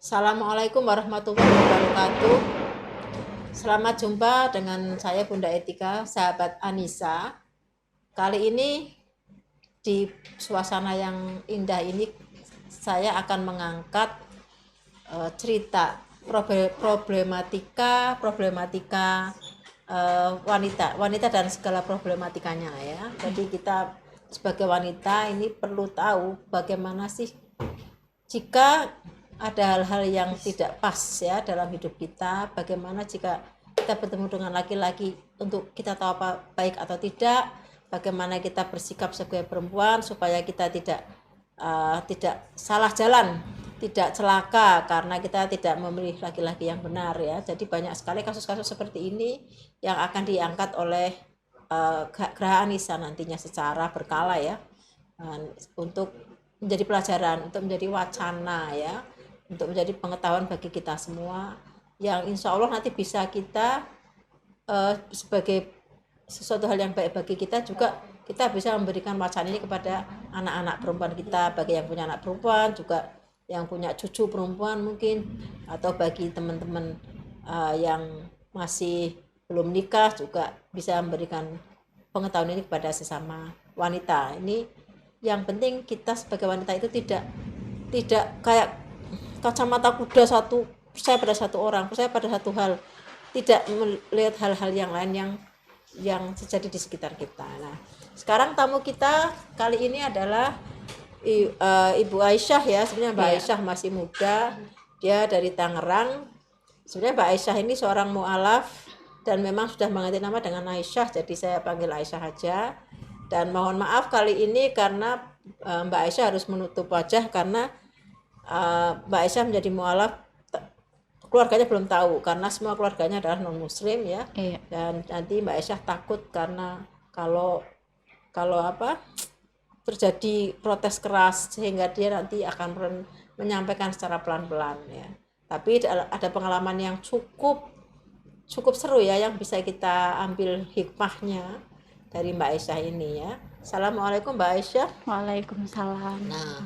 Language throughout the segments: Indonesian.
Assalamualaikum warahmatullahi wabarakatuh. Selamat jumpa dengan saya Bunda Etika, sahabat Anissa. Kali ini di suasana yang indah ini saya akan mengangkat cerita problematika wanita dan segala problematikanya ya. Jadi kita sebagai wanita ini perlu tahu bagaimana sih jika ada hal-hal yang tidak pas ya dalam hidup kita, bagaimana jika kita bertemu dengan laki-laki untuk kita tahu apa baik atau tidak, bagaimana kita bersikap sebagai perempuan supaya kita tidak salah jalan, tidak celaka karena kita tidak memilih laki-laki yang benar ya. Jadi banyak sekali kasus-kasus seperti ini yang akan diangkat oleh Geraha Anissa nantinya secara berkala ya, untuk menjadi pelajaran, untuk menjadi wacana ya, untuk menjadi pengetahuan bagi kita semua yang insya Allah nanti bisa kita sebagai sesuatu hal yang baik bagi kita, juga kita bisa memberikan wacana ini kepada anak-anak perempuan kita, bagi yang punya anak perempuan, juga yang punya cucu perempuan mungkin, atau bagi teman-teman yang masih belum nikah juga bisa memberikan pengetahuan ini kepada sesama wanita. Ini yang penting kita sebagai wanita itu tidak kayak kacamata kuda, satu percaya pada satu orang, percaya pada satu hal, tidak melihat hal-hal yang lain yang terjadi di sekitar kita. Nah, sekarang tamu kita kali ini adalah Ibu Aisyah ya. Sebenarnya Mbak Aisyah masih muda, dia dari Tangerang. Sebenarnya Mbak Aisyah ini seorang mu'alaf dan memang sudah mengganti nama dengan Aisyah, jadi saya panggil Aisyah aja. Dan mohon maaf kali ini karena Mbak Aisyah harus menutup wajah karena Mbak Aisyah menjadi mu'alaf, keluarganya belum tahu karena semua keluarganya adalah non muslim ya. Dan nanti Mbak Aisyah takut karena kalau terjadi protes keras sehingga dia nanti akan menyampaikan secara pelan-pelan ya. Tapi ada pengalaman yang cukup seru ya yang bisa kita ambil hikmahnya dari Mbak Aisyah ini ya. Assalamualaikum Mbak Aisyah. Waalaikumsalam. Nah,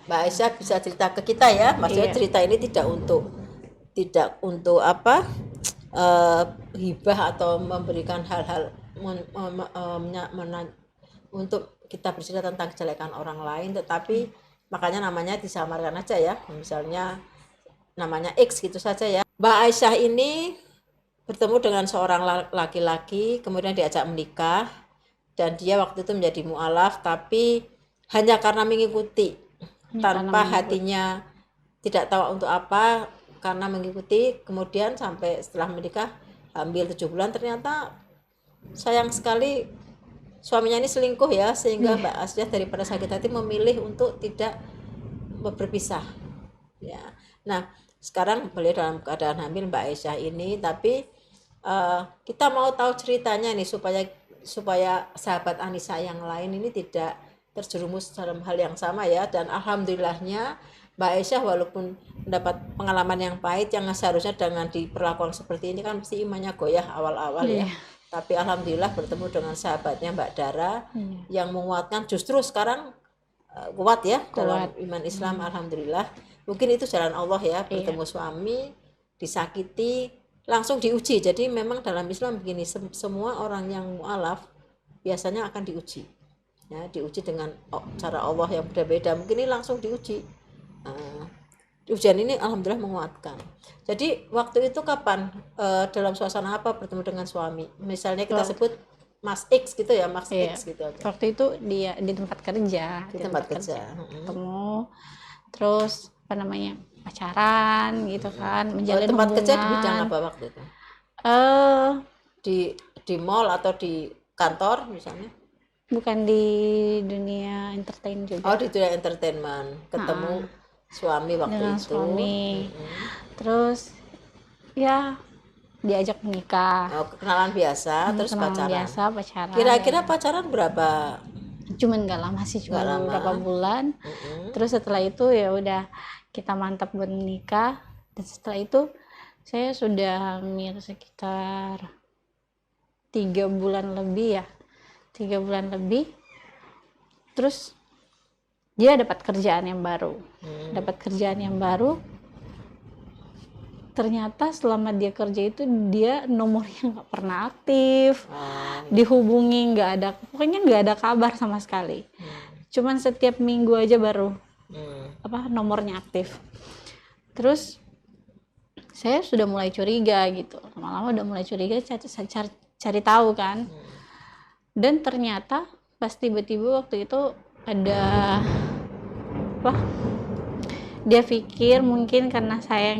Mbak Aisyah bisa cerita ke kita ya. Maksudnya cerita ini tidak untuk hibah atau memberikan hal-hal untuk kita bercerita tentang kejelekan orang lain, tetapi makanya namanya disamarkan aja ya. Misalnya namanya X gitu saja ya. Mbak Aisyah ini bertemu dengan seorang laki-laki, kemudian diajak menikah, dan dia waktu itu menjadi mu'alaf, tapi hanya karena mengikuti, tanpa hatinya tidak tahu untuk apa, karena mengikuti. Kemudian sampai setelah menikah hamil 7 bulan, ternyata sayang sekali suaminya ini selingkuh ya, sehingga Mbak Aisyah daripada sakit hati memilih untuk tidak berpisah ya. Nah, sekarang beliau dalam keadaan hamil Mbak Aisyah ini, tapi kita mau tahu ceritanya nih supaya sahabat Anissa yang lain ini tidak terjerumus dalam hal yang sama ya. Dan alhamdulillahnya Mbak Aisyah walaupun mendapat pengalaman yang pahit, yang seharusnya dengan diperlakukan seperti ini kan pasti imannya goyah awal-awal ya. Tapi alhamdulillah bertemu dengan sahabatnya Mbak Dara yang menguatkan, justru sekarang kuat ya dalam iman Islam. Alhamdulillah, mungkin itu jalan Allah ya, bertemu suami disakiti langsung diuji. Jadi memang dalam Islam begini, semua orang yang mu'alaf biasanya akan diuji ya, diuji dengan cara Allah yang berbeda. Mungkin ini langsung diuji. Ujian ini alhamdulillah menguatkan. Jadi waktu itu kapan, dalam suasana apa bertemu dengan suami? Misalnya kita sebut Mas X gitu ya, Mas X gitu aja. Waktu itu dia di tempat kerja. Di tempat kerja. Ketemu, terus pacaran gitu kan, menjalin tempat hubungan. kerja di bidang apa waktu itu? Di mall atau di kantor misalnya? Bukan, di dunia entertain juga. Oh, di dunia entertainment. Ketemu suami waktu dengan itu. Suami. Terus ya diajak menikah. Kenalan biasa, terus pacaran. Kira-kira pacaran berapa? Cuman nggak lama sih, cuma beberapa bulan. Terus setelah itu ya udah kita mantap buat menikah. Dan setelah itu saya sudah hamil sekitar 3 bulan lebih ya. 3 bulan lebih. Terus dia dapat kerjaan yang baru. ternyata selama dia kerja itu dia nomornya nggak pernah aktif, Oh, dihubungi nggak ada, pokoknya nggak ada kabar sama sekali. Cuman setiap minggu aja baru nomornya aktif. Terus saya sudah mulai curiga gitu, lama-lama udah mulai curiga, cari tahu kan. Dan ternyata pas tiba-tiba waktu itu ada apa, dia pikir mungkin karena saya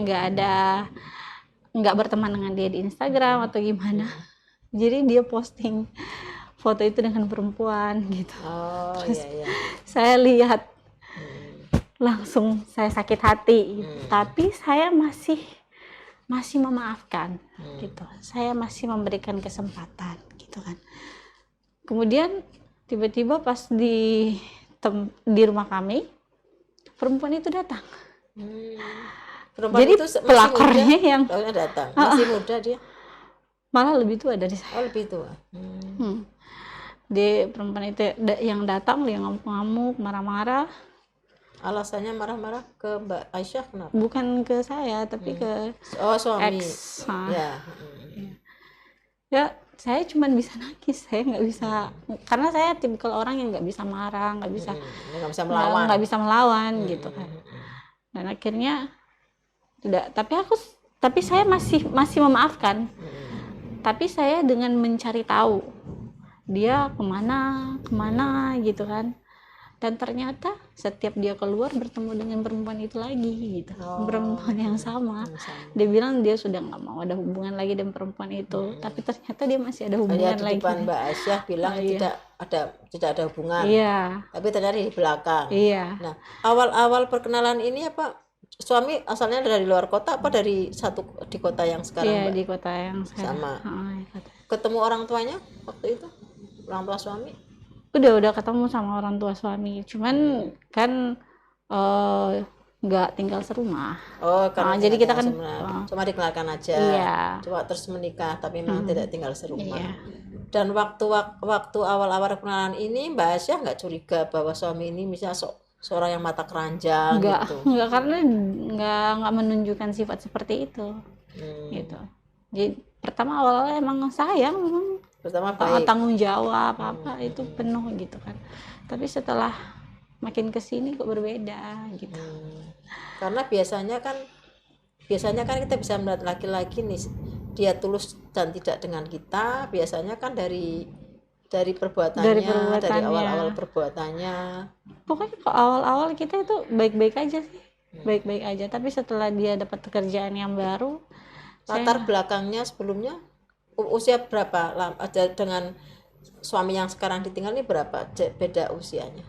nggak berteman dengan dia di Instagram atau gimana, jadi dia posting foto itu dengan perempuan gitu. oh Terus iya, iya. saya lihat langsung saya sakit hati gitu. Tapi saya masih memaafkan gitu, saya masih memberikan kesempatan gitu kan. Kemudian tiba-tiba pas di rumah kami, perempuan itu datang. Perempuan Jadi itu masih pelakornya muda, yang tahunya datang. Masih muda dia. malah lebih tua dari saya. Oh, lebih tua. Dia perempuan itu yang datang, dia ngamuk-ngamuk, marah-marah. Alasannya marah-marah ke Mbak Aisyah kenapa? Bukan ke saya, tapi ke Suami. ex. Ya. Ya, saya cuma bisa nangis, saya nggak bisa, karena saya tipikal orang yang nggak bisa marah, nggak bisa Nggak bisa melawan. nggak bisa melawan gitu kan. Dan akhirnya tidak, tapi saya masih memaafkan. Tapi saya dengan mencari tahu dia kemana gitu kan. Dan ternyata setiap dia keluar bertemu dengan perempuan itu lagi gitu. Perempuan yang sama. Dia bilang dia sudah nggak mau ada hubungan lagi dengan perempuan itu. Tapi ternyata dia masih ada hubungan Di lagi. depan Mbak Aisyah bilang tidak ada hubungan. Iya. Tapi ternyata di belakang. Iya. Nah, awal-awal perkenalan ini apa? Suami asalnya dari luar kota apa dari di kota yang sekarang? Iya, Mbak? di kota yang sekarang. Sama. Kota. Ketemu orang tuanya waktu itu? Orang tua suami? Udah ketemu sama orang tua suami, cuman kan nggak tinggal serumah. Oh, karena jadi kita kan cuma dikenalkan aja. Iya. Coba terus menikah tapi memang tidak tinggal serumah. Iya. Dan waktu awal-awal perkenalan ini Mbak Aisyah nggak curiga bahwa suami ini misalnya seorang yang mata keranjang gitu? Nggak, karena nggak menunjukkan sifat seperti itu. Gitu. Jadi pertama awalnya emang sayang, memang pertama baik, tanggung jawab apa itu penuh gitu kan. Tapi setelah makin kesini kok berbeda gitu. Karena biasanya kan kita bisa melihat laki-laki nih, dia tulus dan tidak dengan kita biasanya kan dari perbuatannya, dari awal-awal perbuatannya. Pokoknya kok awal-awal kita itu baik-baik aja sih, baik-baik aja. Tapi setelah dia dapat pekerjaan yang baru, latar belakangnya sebelumnya usia berapa dengan suami yang sekarang ditinggal ini, berapa beda usianya?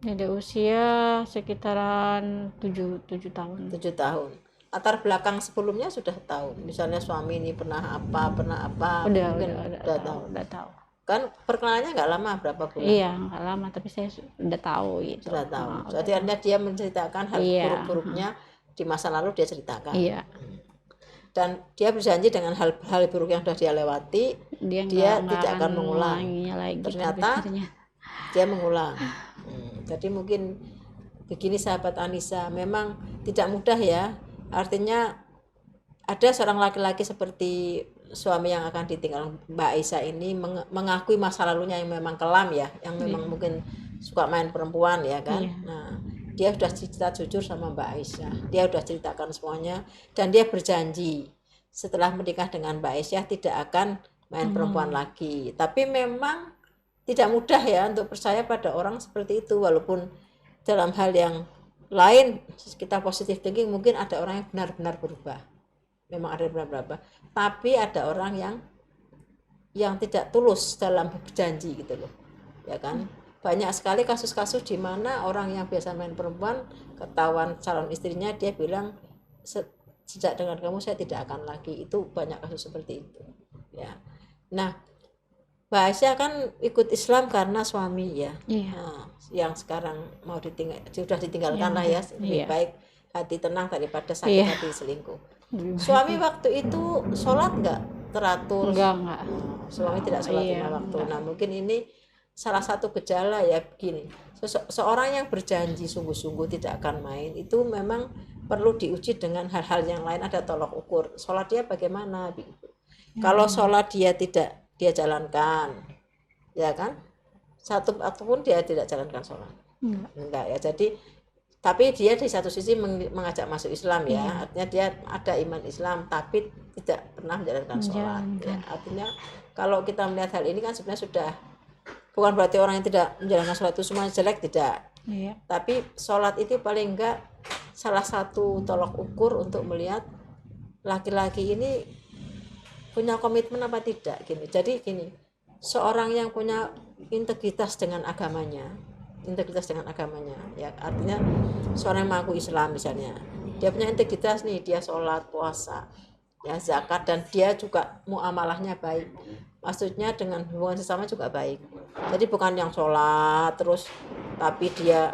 Beda usia sekitaran 7 tahun. 7 tahun. Latar belakang sebelumnya sudah tahu, misalnya suami ini pernah apa Udah tahu. Kan perkenalannya nggak lama, berapa bulan? Iya, nggak lama, tapi saya sudah tahu gitu. Sudah tahu. Jadi artinya dia menceritakan hal buruk-buruknya di masa lalu, dia ceritakan. Iya. Dan dia berjanji dengan hal buruk yang sudah dia lewati, dia tidak akan mengulang. Lagi, ternyata dia mengulang. Jadi mungkin begini sahabat Anissa, memang tidak mudah ya. Artinya ada seorang laki-laki seperti suami yang akan ditinggal Mbak Aisyah ini mengakui masa lalunya yang memang kelam ya, yang memang mungkin suka main perempuan ya kan. Nah, dia sudah cerita jujur sama Mbak Aisyah, dia sudah ceritakan semuanya, dan dia berjanji setelah menikah dengan Mbak Aisyah tidak akan main perempuan lagi. Tapi memang tidak mudah ya untuk percaya pada orang seperti itu, walaupun dalam hal yang lain kita positive thinking, mungkin ada orang yang benar-benar berubah, memang ada benar-benar, tapi ada orang yang tidak tulus dalam berjanji gitu loh ya kan. Banyak sekali kasus-kasus di mana orang yang biasa main perempuan ketahuan calon istrinya, dia bilang sejak dengan kamu saya tidak akan lagi. Itu banyak kasus seperti itu ya. Nah, Mbak Aisyah kan ikut Islam karena suami ya. Nah, yang sekarang sudah ditinggalkan lah ya, lebih baik hati tenang daripada sakit hati selingkuh. Suami waktu itu sholat nggak teratur? Enggak. Suami tidak sholat lima waktu. Nah, mungkin ini salah satu gejala ya begini. Seorang yang berjanji sungguh-sungguh tidak akan main, itu memang perlu diuji dengan hal-hal yang lain, ada tolok ukur. Sholat dia bagaimana? Kalau sholat dia tidak dia jalankan, ya kan? Satu waktu pun dia tidak jalankan sholat. Enggak ya. Jadi tapi dia di satu sisi mengajak masuk Islam ya, artinya dia ada iman Islam tapi tidak pernah menjalankan sholat ya. Artinya kalau kita melihat hal ini kan sebenarnya sudah bukan berarti orang yang tidak menjalankan sholat itu semuanya jelek, tidak. Tapi sholat itu paling enggak salah satu tolok ukur untuk melihat laki-laki ini punya komitmen apa tidak gini. Jadi gini, seorang yang punya integritas dengan agamanya ya, artinya seorang yang mengaku Islam misalnya, dia punya integritas nih, dia sholat, puasa ya, zakat, dan dia juga muamalahnya baik, maksudnya dengan hubungan sesama juga baik. Jadi bukan yang sholat terus tapi dia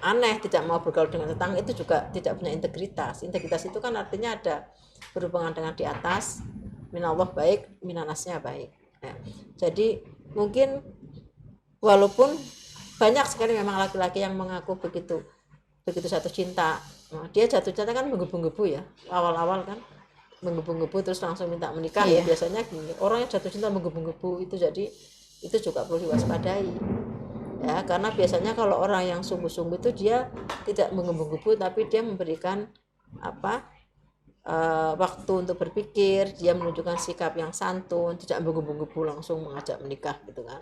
aneh, tidak mau bergaul dengan tetangga, itu juga tidak punya integritas. Integritas itu kan artinya ada berhubungan dengan di atas, minallah baik, minanasnya baik ya. Jadi mungkin walaupun banyak sekali memang laki-laki yang mengaku begitu jatuh cinta, dia jatuh cinta kan menggebu-gebu ya, awal-awal kan menggebu-gebu terus langsung minta menikah ya. Biasanya gini, orang yang jatuh cinta menggebu-gebu itu, jadi itu juga perlu diwaspadai ya, karena biasanya kalau orang yang sungguh-sungguh itu dia tidak menggebu-gebu tapi dia memberikan waktu untuk berpikir, dia menunjukkan sikap yang santun, tidak menggebu-gebu langsung mengajak menikah gitu kan.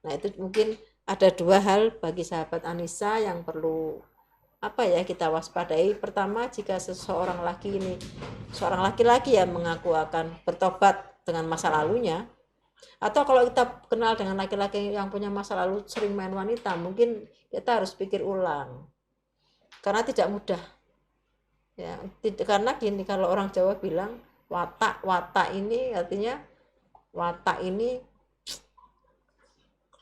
Nah itu mungkin ada dua hal bagi sahabat Anissa yang perlu kita waspadai. Pertama, jika seorang laki-laki yang mengaku akan bertobat dengan masa lalunya, atau kalau kita kenal dengan laki-laki yang punya masa lalu sering main wanita, mungkin kita harus pikir ulang karena tidak mudah ya. Karena gini, kalau orang Jawa bilang watak ini artinya watak ini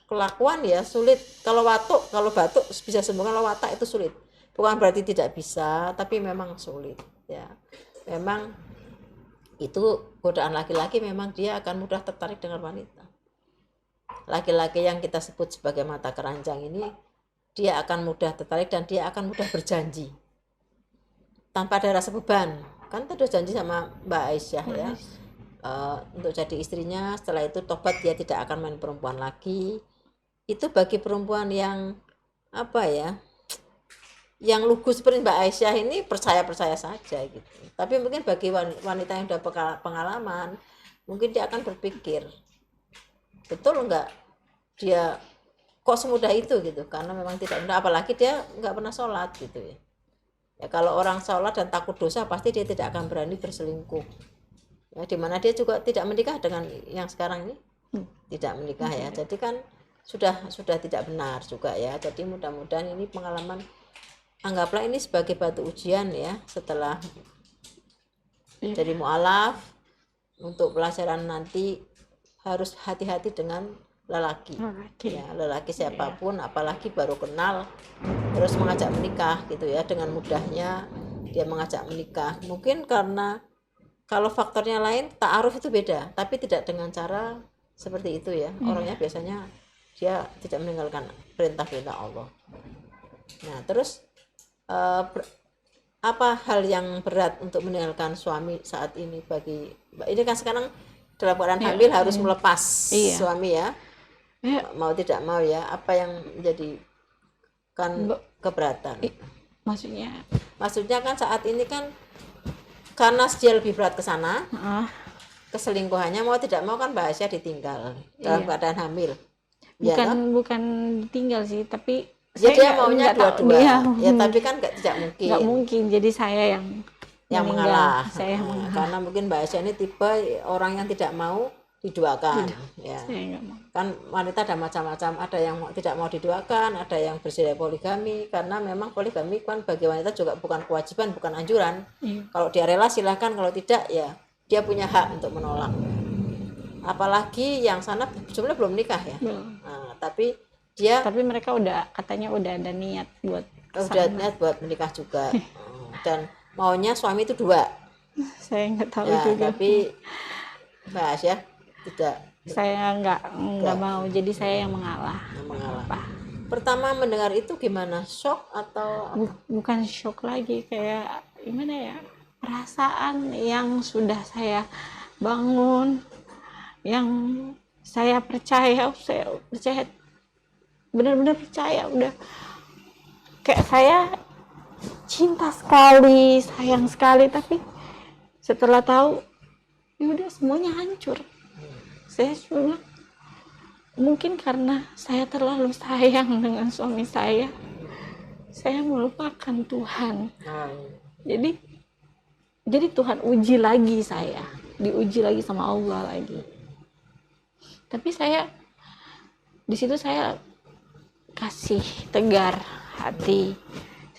kelakuan ya, sulit. Kalau batuk bisa sembuh, kalau watak itu sulit. Bukan berarti tidak bisa, tapi memang sulit ya. Memang itu godaan laki-laki, memang dia akan mudah tertarik dengan wanita. Laki-laki yang kita sebut sebagai mata keranjang ini, dia akan mudah tertarik dan dia akan mudah berjanji tanpa ada rasa beban. Kan tadi udah janji sama Mbak Aisyah ya, untuk jadi istrinya, setelah itu tobat, dia tidak akan main perempuan lagi. Itu bagi perempuan yang yang lugu seperti Mbak Aisyah ini percaya saja gitu. Tapi mungkin bagi wanita yang udah pengalaman, mungkin dia akan berpikir, betul enggak dia kok semudah itu gitu, karena memang tidak mudah, apalagi dia enggak pernah sholat gitu ya. Ya kalau orang sholat dan takut dosa, pasti dia tidak akan berani berselingkuh ya, dimana dia juga tidak menikah dengan yang sekarang ini, tidak menikah ya. Jadi kan sudah tidak benar juga ya. Jadi mudah-mudahan ini pengalaman, anggaplah ini sebagai batu ujian ya, setelah jadi mu'alaf, untuk pelajaran nanti harus hati-hati dengan lelaki ya, lelaki siapapun, apalagi baru kenal terus mengajak menikah gitu ya, dengan mudahnya dia mengajak menikah. Mungkin karena kalau faktornya lain, ta'aruf itu beda, tapi tidak dengan cara seperti itu ya. Orangnya biasanya dia tidak meninggalkan perintah-perintah Allah. Nah terus apa hal yang berat untuk meninggalkan suami saat ini bagi ini kan sekarang dalam keadaan hamil harus melepas suami ya, mau tidak mau ya, apa yang menjadi kan keberatan? Maksudnya kan saat ini kan karena dia lebih berat ke sana, keselingkuhannya, mau tidak mau kan Mbak Aisyah ditinggal dalam keadaan hamil. Bukan ditinggal sih, tapi ya dia maunya dua-dua ya, tapi kan tidak mungkin. Jadi saya yang mengalah. Karena mungkin Mbak Aisyah ini tipe orang yang tidak mau diduakan ya. Kan wanita ada macam-macam, ada yang tidak mau diduakan, ada yang bersedia poligami, karena memang poligami kan bagi wanita juga bukan kewajiban, bukan anjuran. Kalau dia rela silahkan, kalau tidak ya dia punya hak untuk menolak. Apalagi yang sana sebenarnya belum nikah ya. Nah, tapi mereka katanya udah ada niat buat menikah juga. Dan maunya suami itu 2. Saya nggak tahu juga. Tapi Mbak Aisyah tidak. Saya nggak mau, jadi saya yang mengalah. Pertama mendengar itu gimana? Shock atau bukan shock lagi, kayak gimana ya, perasaan yang sudah saya bangun, yang saya percaya benar-benar percaya, udah kayak saya cinta sekali, sayang sekali, tapi setelah tahu ya udah semuanya hancur. Saya cuma mungkin karena saya terlalu sayang dengan suami saya melupakan Tuhan. Jadi Tuhan uji lagi saya, diuji lagi sama Allah lagi. Tapi saya di situ saya kasih tegar hati.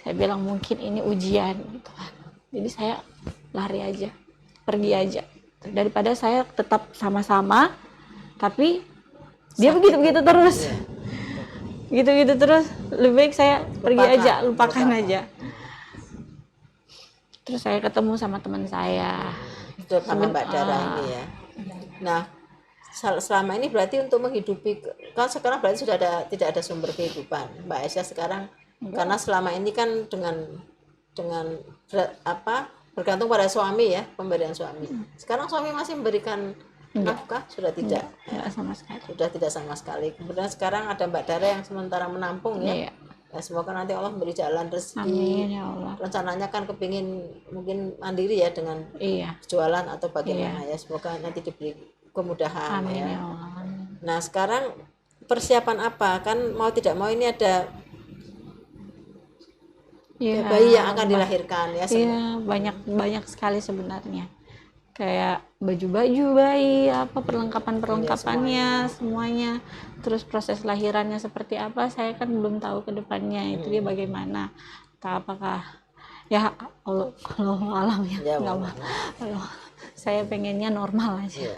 Saya bilang mungkin ini ujian gitu kan. Jadi saya lari aja, pergi aja. Daripada saya tetap sama-sama, tapi dia begitu-begitu terus. Gitu-gitu terus, lebih baik saya pergi aja, lupakan aja. Terus saya ketemu sama teman saya. Itu sama Mbak Dara ini ya. Nah, selama ini berarti untuk menghidupi, kan sekarang berarti sudah tidak ada sumber kehidupan Mbak Aisyah sekarang. Karena selama ini kan dengan bergantung pada suami ya, pemberian suami. Sekarang suami masih memberikan nafkah? Sudah tidak? Enggak sama sekali. Sudah tidak sama sekali. Kemudian sekarang ada Mbak Dara yang sementara menampung ya. Ya, semoga nanti Allah memberi jalan rezeki. Amin ya Allah. Rencananya kan kepingin mungkin mandiri ya dengan jualan atau bagaimana ya. Semoga nanti diberi kemudahan. Amin ya. Ya Allah. Nah sekarang persiapan apa? Kan mau tidak mau ini ada bayi yang akan dilahirkan ya. Iya, banyak sekali sebenarnya. Kayak baju-baju bayi, apa perlengkapannya, semuanya. Terus proses lahirannya seperti apa, saya kan belum tahu ke depannya. Itu dia bagaimana. Apakah ya Allah alam ya. Kalau saya pengennya normal aja.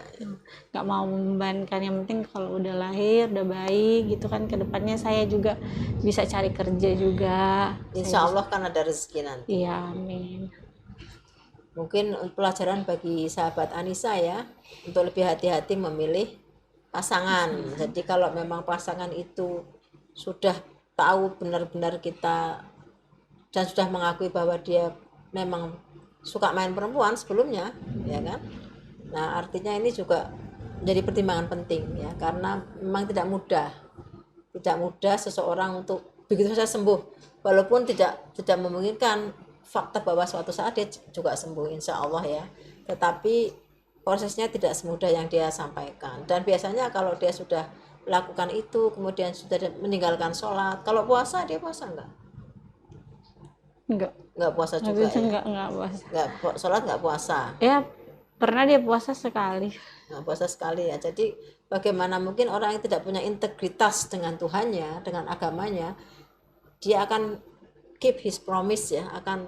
Nggak mau membebankan, yang penting kalau udah lahir, udah bayi gitu kan, ke depannya saya juga bisa cari kerja juga. Insya Allah kan ada rezeki nanti. Iya, amin. Mungkin pelajaran bagi sahabat Anissa ya, untuk lebih hati-hati memilih pasangan. Jadi kalau memang pasangan itu sudah tahu benar-benar kita dan sudah mengakui bahwa dia memang suka main perempuan sebelumnya, ya kan? Nah artinya ini juga menjadi pertimbangan penting ya, karena memang tidak mudah seseorang untuk begitu saja sembuh, walaupun tidak memungkinkan fakta bahwa suatu saat dia juga sembuh insya Allah ya, tetapi prosesnya tidak semudah yang dia sampaikan. Dan biasanya kalau dia sudah lakukan itu kemudian sudah meninggalkan sholat, kalau puasa dia puasa enggak puasa juga ya? Enggak puasa. Sholat enggak puasa ya, pernah dia puasa sekali. Puasa sekali ya. Jadi bagaimana mungkin orang yang tidak punya integritas dengan Tuhannya, dengan agamanya, dia akan keep his promise ya, akan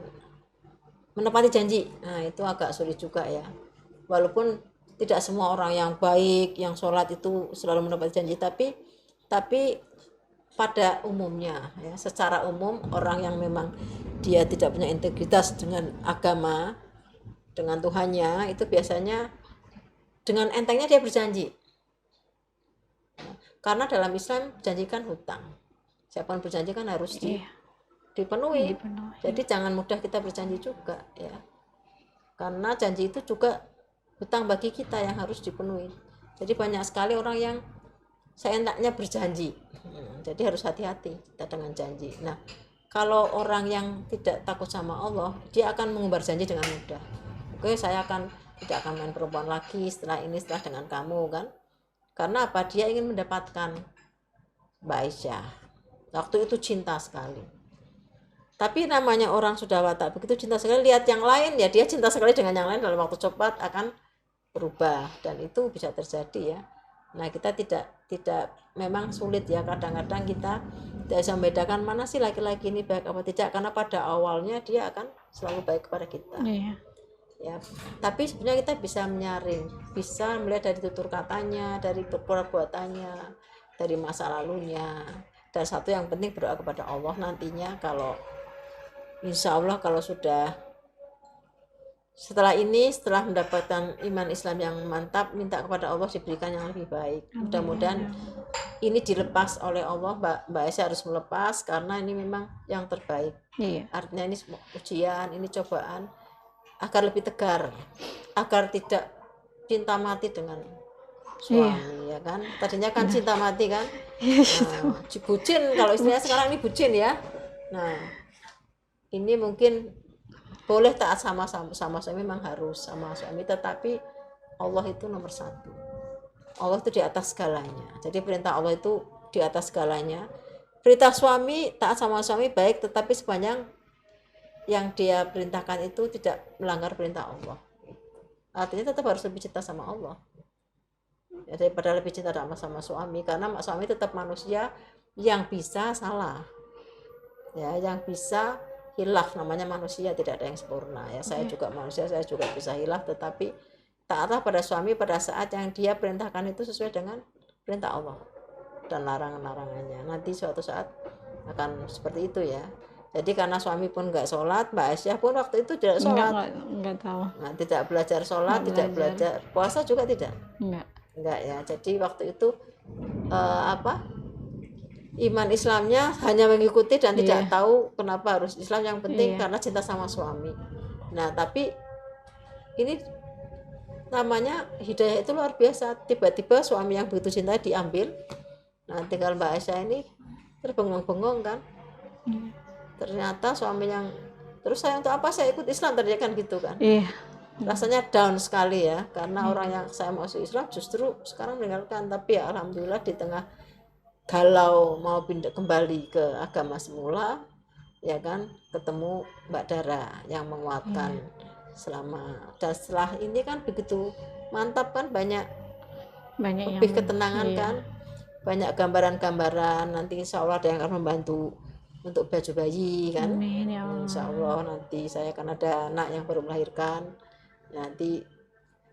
menepati janji. Nah itu agak sulit juga ya, walaupun tidak semua orang yang baik yang sholat itu selalu menepati janji, tapi pada umumnya ya, secara umum orang yang memang dia tidak punya integritas dengan agama, dengan Tuhannya, itu biasanya dengan entengnya dia berjanji. Karena dalam Islam janjikan hutang, siapa yang berjanji kan harus dipenuhi. Jadi jangan mudah kita berjanji juga ya, karena janji itu juga hutang bagi kita yang harus dipenuhi. Jadi banyak sekali orang yang seenaknya berjanji, jadi harus hati-hati kita dengan janji. Nah kalau orang yang tidak takut sama Allah, dia akan mengumbar janji dengan mudah. Oke, saya tidak akan main perempuan lagi setelah dengan kamu kan. Karena apa? Dia ingin mendapatkan Mbak Aisyah. Waktu itu cinta sekali. Tapi namanya orang sudah watak begitu cinta sekali, lihat yang lain ya dia cinta sekali dengan yang lain, dalam waktu cepat akan berubah, dan itu bisa terjadi ya. Nah kita tidak memang sulit ya, kadang-kadang kita tidak bisa membedakan mana sih laki-laki ini baik apa tidak, karena pada awalnya dia akan selalu baik kepada kita. Ya, tapi sebenarnya kita bisa menyaring, bisa melihat dari tutur katanya, dari perbuatannya, dari masa lalunya. Dan satu yang penting, berdoa kepada Allah nantinya, kalau insya Allah kalau sudah setelah ini, setelah mendapatkan iman Islam yang mantap, minta kepada Allah diberikan yang lebih baik. Mudah-mudahan ini dilepas oleh Allah. Mbak Aisyah harus melepas karena ini memang yang terbaik. Iya. Artinya ini ujian, ini cobaan agar lebih tegar, agar tidak cinta mati dengan suami, ya kan? Tadinya kan cinta mati kan. Nah, bucin, kalau istilahnya sekarang ini bucin ya. Nah, ini mungkin boleh taat sama suami, memang harus sama suami, tetapi Allah itu nomor satu. Allah itu di atas segalanya. Jadi perintah Allah itu di atas segalanya. Perintah suami, taat sama suami baik, tetapi sepanjang yang dia perintahkan itu tidak melanggar perintah Allah. Artinya tetap harus lebih cinta sama Allah ya, daripada lebih cinta sama suami, karena suami tetap manusia yang bisa salah ya, yang bisa hilaf, namanya manusia, tidak ada yang sempurna ya. Saya juga manusia, saya juga bisa hilaf, tetapi taatlah pada suami pada saat yang dia perintahkan itu sesuai dengan perintah Allah dan larangan-larangannya. Nanti suatu saat akan seperti itu ya. Jadi karena suami pun nggak sholat, Mbak Aisyah pun waktu itu tidak sholat, Enggak tahu. nah, tidak belajar sholat, tidak belajar puasa juga tidak, enggak ya. Jadi waktu itu iman Islamnya hanya mengikuti dan tidak tahu kenapa harus Islam, yang penting karena cinta sama suami. Nah tapi ini namanya hidayah itu luar biasa, tiba-tiba suami yang begitu cinta diambil. Nah tinggal Mbak Aisyah ini terbengong-bengong kan. Ternyata suami yang terus, saya untuk apa saya ikut Islam, tadinya kan gitu kan. Rasanya down sekali ya, karena orang yang saya masuk Islam justru sekarang meninggalkan. Tapi ya alhamdulillah di tengah galau mau pindah kembali ke agama semula ya kan, ketemu Mbak Dara yang menguatkan selama, dan setelah ini kan begitu mantap kan, banyak lebih ketenangan kan, banyak gambaran-gambaran. Nanti insya Allah ada yang akan membantu untuk baju bayi kan. Amin, ya Allah. Insya Allah nanti saya akan ada anak yang baru melahirkan, nanti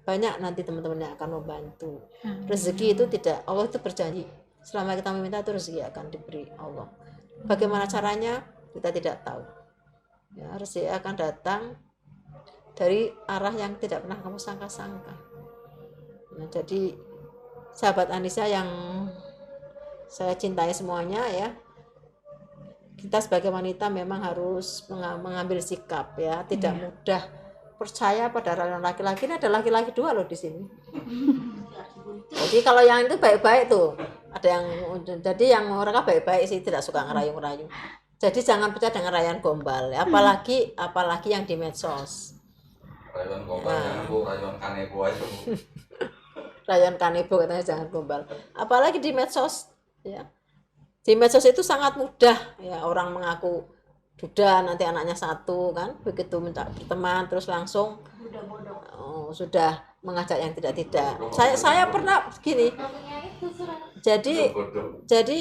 banyak nanti teman-teman yang akan membantu. Rezeki itu tidak, Allah itu berjanji selama kita meminta itu rezeki akan diberi Allah. Bagaimana caranya kita tidak tahu ya, rezeki akan datang dari arah yang tidak pernah kamu sangka-sangka. Nah, jadi sahabat Anissa yang saya cintai semuanya ya, kita sebagai wanita memang harus mengambil sikap ya, tidak mudah percaya pada rayon laki-laki. Ini ada laki-laki dua loh di sini. Jadi kalau yang itu baik-baik tuh, ada yang, jadi yang mereka baik-baik sih, tidak suka ngerayu-ngerayu. Jadi jangan percaya dengan rayon gombal, apalagi yang di medsos. Rayon gombal jangan bu, rayon kanebo aja bu. Rayon kanebo katanya jangan gombal, apalagi di medsos ya. Di medsos itu sangat mudah ya, orang mengaku duda, nanti anaknya satu kan, begitu minta berteman terus langsung sudah mengajak yang tidak. Saya pernah begini, jadi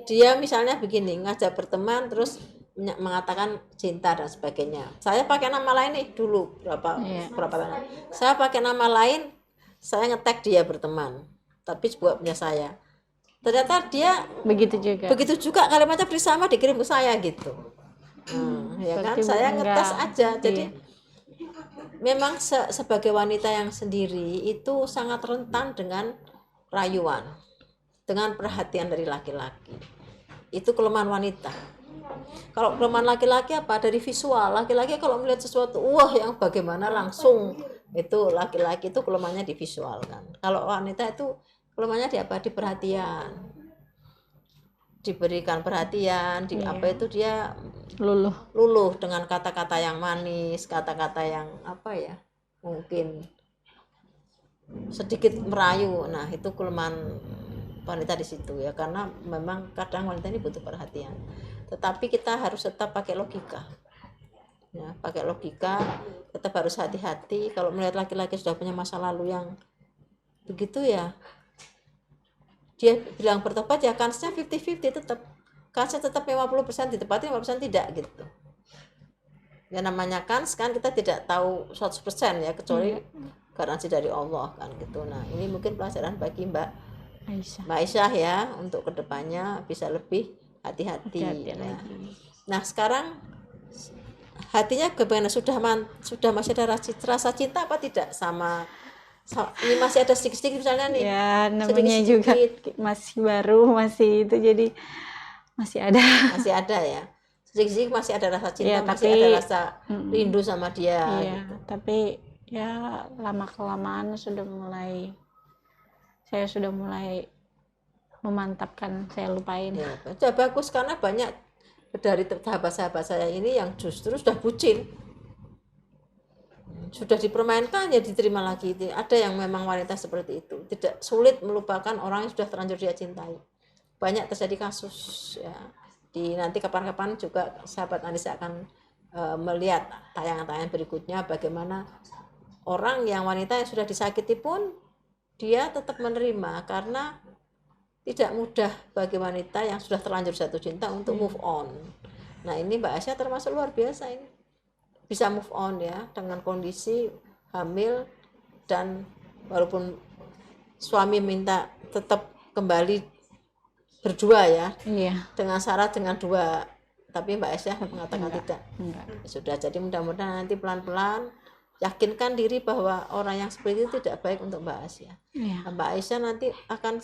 dia misalnya begini, ngajak berteman terus mengatakan cinta dan sebagainya. Saya pakai nama lain nih dulu berapa tahun, saya pakai nama lain, saya nge-tag dia berteman, tapi buat punya saya. Ternyata dia begitu juga kalimatnya bersama dikirim ke saya gitu. Ya kan, saya ngetes aja. Jadi memang sebagai wanita yang sendiri itu sangat rentan dengan rayuan, dengan perhatian dari laki-laki. Itu kelemahan wanita. Kalau kelemahan laki-laki apa? Dari visual. Laki-laki kalau melihat sesuatu, wah yang bagaimana langsung, itu laki-laki itu kelemahannya di visual kan. Kalau wanita itu kelemahannya di apa? Di perhatian. Diberikan perhatian, apa itu dia luluh dengan kata-kata yang manis, kata-kata yang apa ya, mungkin sedikit merayu. Nah itu kelemahan wanita di situ ya, karena memang kadang wanita ini butuh perhatian. Tetapi kita harus tetap pakai logika ya, pakai logika, tetap harus hati-hati. Kalau melihat laki-laki sudah punya masa lalu yang begitu ya, dia bilang bertobat ya, kansnya 50-50, kansnya tetap 50% ditepati, 50% tidak gitu ya. Namanya kans kan kita tidak tahu 100% ya, kecuali garansi dari Allah kan gitu. Nah ini mungkin pelajaran bagi Mbak Aisyah ya, untuk kedepannya bisa lebih hati-hati ya. Nah sekarang hatinya bagaimana, sudah masih ada rasa cinta apa tidak sama, ini masih ada sedikit-sedikit misalnya nih, Ya namanya juga sedikit-sedikit masih baru, masih itu, jadi masih ada. masih ada ya, sedikit-sedikit masih ada rasa cinta, Ya, masih tapi ada rasa rindu sama dia iya, gitu. tapi ya lama kelamaan saya sudah mulai memantapkan, saya lupain. Ya, sudah bagus karena banyak dari sahabat-sahabat saya ini yang justru sudah bucin, sudah dipermainkan ya diterima lagi. Ada yang memang wanita seperti itu, tidak sulit melupakan orang yang sudah terlanjur dia cintai. Banyak terjadi kasus ya. Nanti kapan-kapan juga sahabat Anissa akan melihat tayangan-tayangan berikutnya bagaimana orang yang wanita yang sudah disakiti pun dia tetap menerima, karena tidak mudah bagi wanita yang sudah terlanjur jatuh cinta untuk move on. Nah ini Mbak Asya termasuk luar biasa, ini bisa move on ya dengan kondisi hamil, dan walaupun suami minta tetap kembali berdua ya, Iya. dengan syarat dengan 2, tapi Mbak Asya mengatakan tidak. Enggak. Sudah, jadi mudah-mudahan nanti pelan-pelan yakinkan diri bahwa orang yang seperti itu tidak baik untuk Mbak Asya. Iya. Mbak Aisyah nanti akan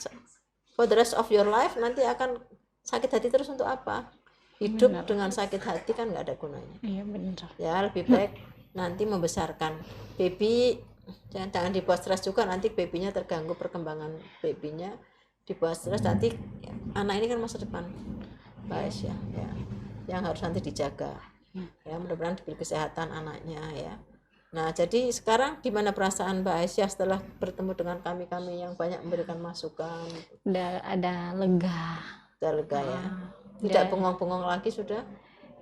for the rest of your life nanti akan sakit hati terus untuk apa? Hidup dengan sakit hati kan nggak ada gunanya. Iya benar. Ya lebih baik nanti membesarkan baby, jangan dibuat stres juga, nanti babynya terganggu perkembangan babynya, dibuat stres nanti anak ini kan masa depan Mbak Aisyah ya, yang harus nanti dijaga ya, mudah-mudahan diberi kesehatan anaknya ya. Nah jadi sekarang gimana perasaan Mbak Aisyah setelah bertemu dengan kami yang banyak memberikan masukan? Udah ada lega. Sudah lega ya, tidak bengong-bengong lagi sudah?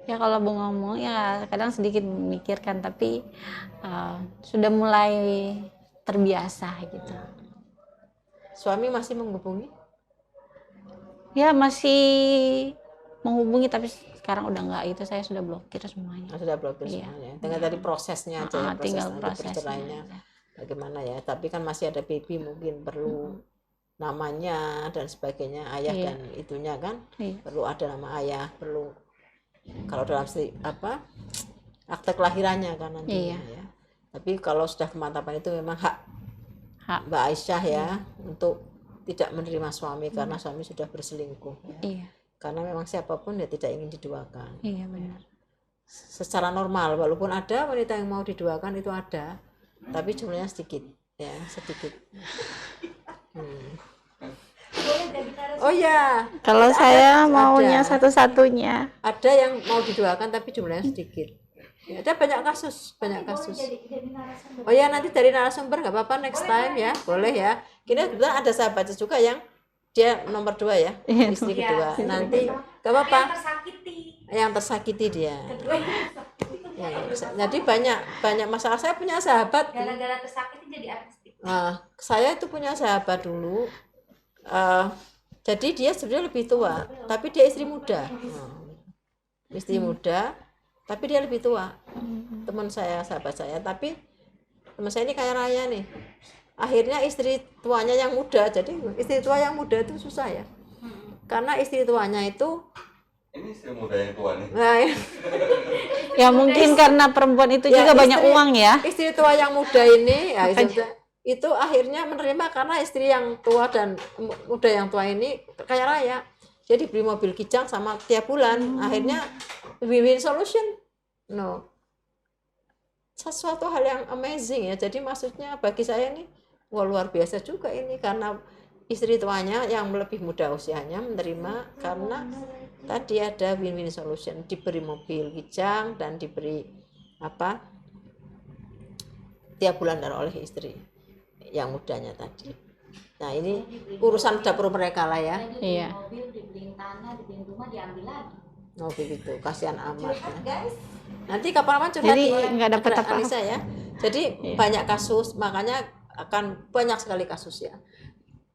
Ya kalau bengong ya kadang sedikit memikirkan, tapi sudah mulai terbiasa gitu. Suami masih menghubungi? Ya masih menghubungi, tapi sekarang udah enggak, itu saya sudah blokir semuanya. Sudah blokir semuanya. Tinggal tadi prosesnya aja ya, Tinggal proses bercerainya bagaimana ya. Tapi kan masih ada baby, mungkin perlu namanya dan sebagainya, ayah dan itunya kan. Perlu ada nama ayah, perlu kalau dalam akte kelahirannya kan nantinya ya. Tapi kalau sudah kemantapan itu memang hak Mbak Aisyah ya untuk tidak menerima suami karena suami sudah berselingkuh ya. Iya. Karena memang siapapun ya tidak ingin diduakan. Iya benar. Secara normal walaupun ada wanita yang mau diduakan itu ada, tapi jumlahnya sedikit ya, sedikit. Oh ya, Kalau saya maunya satu-satunya. ada yang mau diduakan tapi jumlahnya sedikit. Ya, ada banyak kasus. Oh ya, nanti dari narasumber nggak apa-apa, next time ya, boleh ya. Kini kebetulan ada sahabatnya juga yang dia nomor 2 ya, istri kedua. Nanti nggak apa-apa. Yang tersakiti dia. Ya, jadi banyak masalah. Saya punya sahabat. Gara-gara tersakiti jadi artistik. Nah, saya itu punya sahabat dulu. Jadi dia sebenarnya lebih tua, tapi dia istri muda. Istri muda, tapi dia lebih tua. Teman saya, sahabat saya, tapi teman saya ini kaya raya nih. Akhirnya istri tuanya yang muda, jadi istri tua yang muda itu susah ya. Karena istri tuanya itu Ini istri muda yang tua nih. nah, Ya mungkin karena perempuan itu ya, juga banyak uang ya. Istri tua yang muda ini ya, itu akhirnya menerima karena istri yang tua dan muda yang tua ini kaya raya. Jadi beli mobil kijang sama tiap bulan. Akhirnya win-win solution. No. Sesuatu hal yang amazing ya. Jadi maksudnya bagi saya nih, wah luar biasa juga ini, karena istri tuanya yang lebih muda usianya menerima karena tadi ada win-win solution, diberi mobil kijang dan diberi tiap bulan oleh istri yang mudanya tadi. Nah ini urusan dapur mereka lah ya. Iya. Mobil dibeliin tanah, dibeliin rumah, diambil lagi. Oh begitu, kasihan amat ya. Nanti kapan-kapan curhat Jadi di nggak dapat apa-apa. Anissa ya. Jadi banyak kasus, makanya akan banyak sekali kasus ya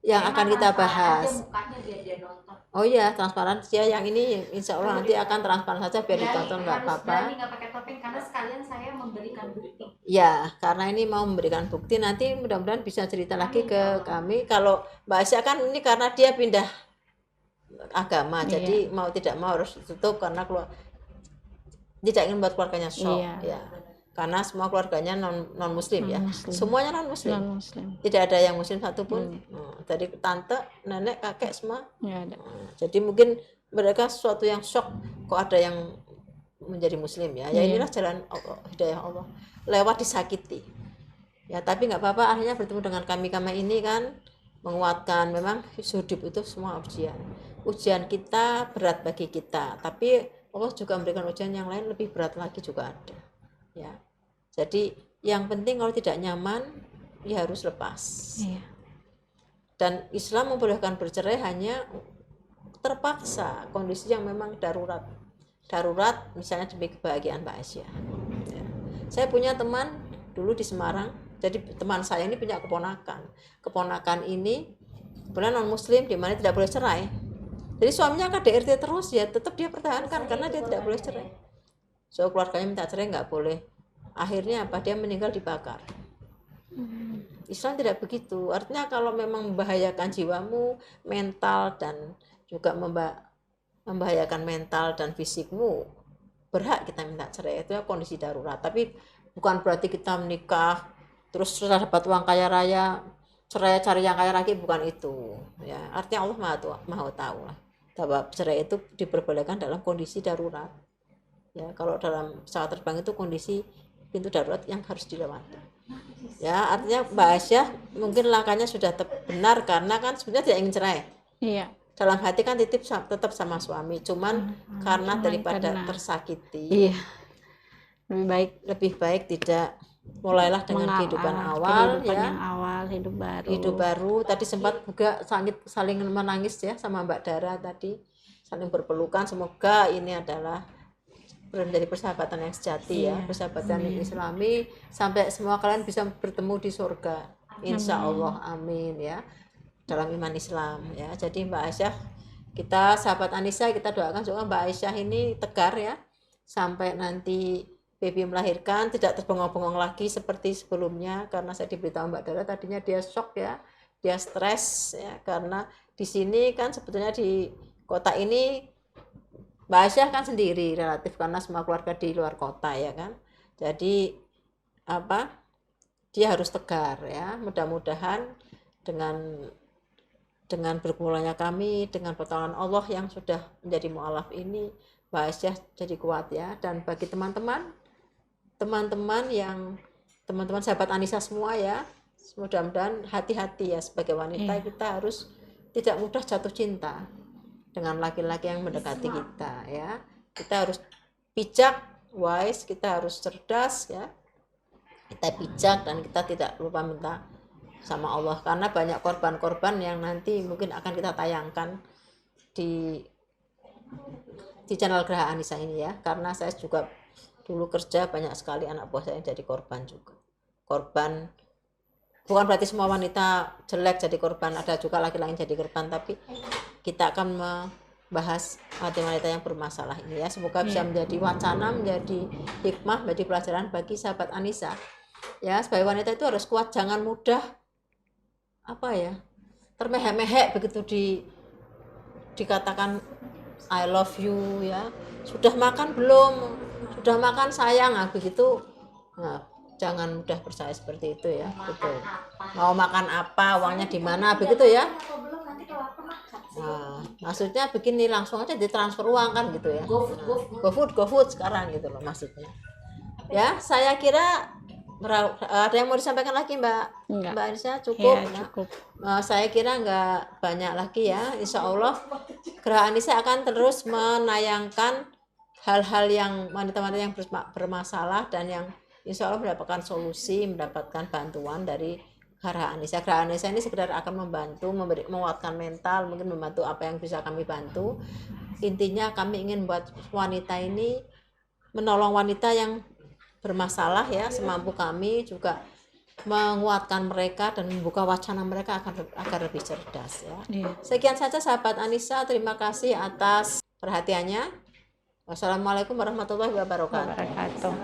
yang akan kita bahas. Mukanya biar dia nonton. Oh iya, transparan ya, yang ini insya Allah nanti akan transparan saja biar ditonton, nggak apa-apa. Berani nggak pakai topeng karena sekalian saya memberikan bukti. Ya, karena ini mau memberikan bukti, nanti mudah-mudahan bisa cerita lagi ke kami. Kalau Mbak Asya kan ini karena dia pindah agama, jadi mau tidak mau harus ditutup karena tidak ingin membuat keluarganya shock, Iya. ya. Karena semua keluarganya non muslim ya, Non-muslim. semuanya non muslim, Non-muslim. tidak ada yang muslim satupun. Dari tante, nenek, kakek semua. Nggak ada. Jadi mungkin mereka sesuatu yang shock, kok ada yang menjadi muslim ya. Ya inilah jalan Allah, hidayah Allah. Lewat disakiti. Ya tapi nggak apa-apa, akhirnya bertemu dengan kami ini kan menguatkan. Memang hidup itu semua ujian. Ujian kita berat bagi kita, tapi Allah juga memberikan ujian yang lain lebih berat lagi juga ada. Ya. Jadi yang penting kalau tidak nyaman ya harus lepas. Iya. Dan Islam membolehkan bercerai hanya terpaksa, kondisi yang memang darurat misalnya demi kebahagiaan Mbak Aisyah ya. Saya punya teman dulu di Semarang, jadi teman saya ini punya keponakan ini kebetulan non muslim, di mana tidak boleh cerai, jadi suaminya KDRT terus ya, tetap dia pertahankan karena dia tidak boleh cerai. So keluarganya minta cerai nggak boleh, akhirnya apa, dia meninggal dibakar. Islam tidak begitu, artinya kalau memang membahayakan jiwamu, mental, dan juga membahayakan mental dan fisikmu, berhak kita minta cerai. Itu ya kondisi darurat. Tapi bukan berarti kita menikah terus setelah dapat uang kaya raya cerai cari yang kaya lagi, bukan itu ya. Artinya Allah maha tahu lah bahwa cerai itu diperbolehkan dalam kondisi darurat ya. Kalau dalam pesawat terbang itu kondisi pintu darurat yang harus dilewati ya. Artinya Mbak Aisyah mungkin langkahnya sudah benar karena kan sebenarnya tidak ingin cerai. Iya. Dalam hati kan tetap sama suami, cuman karena daripada tersakiti, iya, lebih baik tidak. Mulailah dengan kehidupan awal ya, yang awal, hidup baru. Tadi sempat juga saling menangis ya sama Mbak Dara tadi, saling berpelukan. Semoga ini adalah menjadi persahabatan yang sejati ya, persahabatan yang Islami, sampai semua kalian bisa bertemu di surga, insya Allah, amin ya, dalam iman Islam ya. Jadi Mbak Aisyah, kita sahabat Anissa, kita doakan juga Mbak Aisyah ini tegar ya, sampai nanti baby melahirkan tidak terbengong-bengong lagi seperti sebelumnya. Karena saya diberitahu Mbak Dara tadinya dia shock ya, dia stres ya, karena di sini kan sebetulnya di kota ini Mbak Aisyah kan sendiri relatif, karena semua keluarga di luar kota ya kan. Jadi apa, dia harus tegar ya. Mudah-mudahan dengan bergumulnya kami, dengan pertolongan Allah yang sudah menjadi mu'alaf ini, Mbak Aisyah jadi kuat ya. Dan bagi teman-teman sahabat Anissa semua ya, mudah-mudahan hati-hati ya, sebagai wanita kita harus tidak mudah jatuh cinta dengan laki-laki yang mendekati kita ya. Kita harus bijak, wise, kita harus cerdas ya, kita bijak, dan kita tidak lupa minta sama Allah, karena banyak korban-korban yang nanti mungkin akan kita tayangkan di channel Geraha Anissa ini ya. Karena saya juga dulu kerja, banyak sekali anak buah saya yang jadi korban juga. Korban, bukan berarti semua wanita jelek jadi korban, ada juga laki-laki yang jadi korban, tapi kita akan membahas wanita-wanita yang bermasalah ini ya. Semoga bisa menjadi wacana, menjadi hikmah, menjadi pelajaran bagi sahabat Anissa ya. Sebagai wanita itu harus kuat, jangan mudah termehek-mehek begitu dikatakan I love you ya. Sudah makan belum? Sudah makan sayang, begitu. Nah, jangan mudah percaya seperti itu ya. Betul. Mau makan apa, uangnya di mana, begitu ya. Nah, maksudnya begini, langsung aja ditransfer uang kan gitu ya. GoFood sekarang gitu loh maksudnya. Ya, saya kira ada yang mau disampaikan lagi Mbak Anissa? Cukup. Ya, cukup. Saya kira nggak banyak lagi ya. Insya Allah Geraha Anissa akan terus menayangkan hal-hal yang wanita-wanita yang bermasalah dan yang insya Allah mendapatkan solusi, mendapatkan bantuan dari Geraha Anissa. Geraha Anissa ini sekedar akan membantu, menguatkan mental, mungkin membantu apa yang bisa kami bantu. Intinya kami ingin buat wanita ini, menolong wanita yang bermasalah ya, semampu kami, juga menguatkan mereka dan membuka wacana mereka agar lebih cerdas ya. Sekian saja sahabat Anissa, terima kasih atas perhatiannya. Wassalamualaikum warahmatullahi wabarakatuh.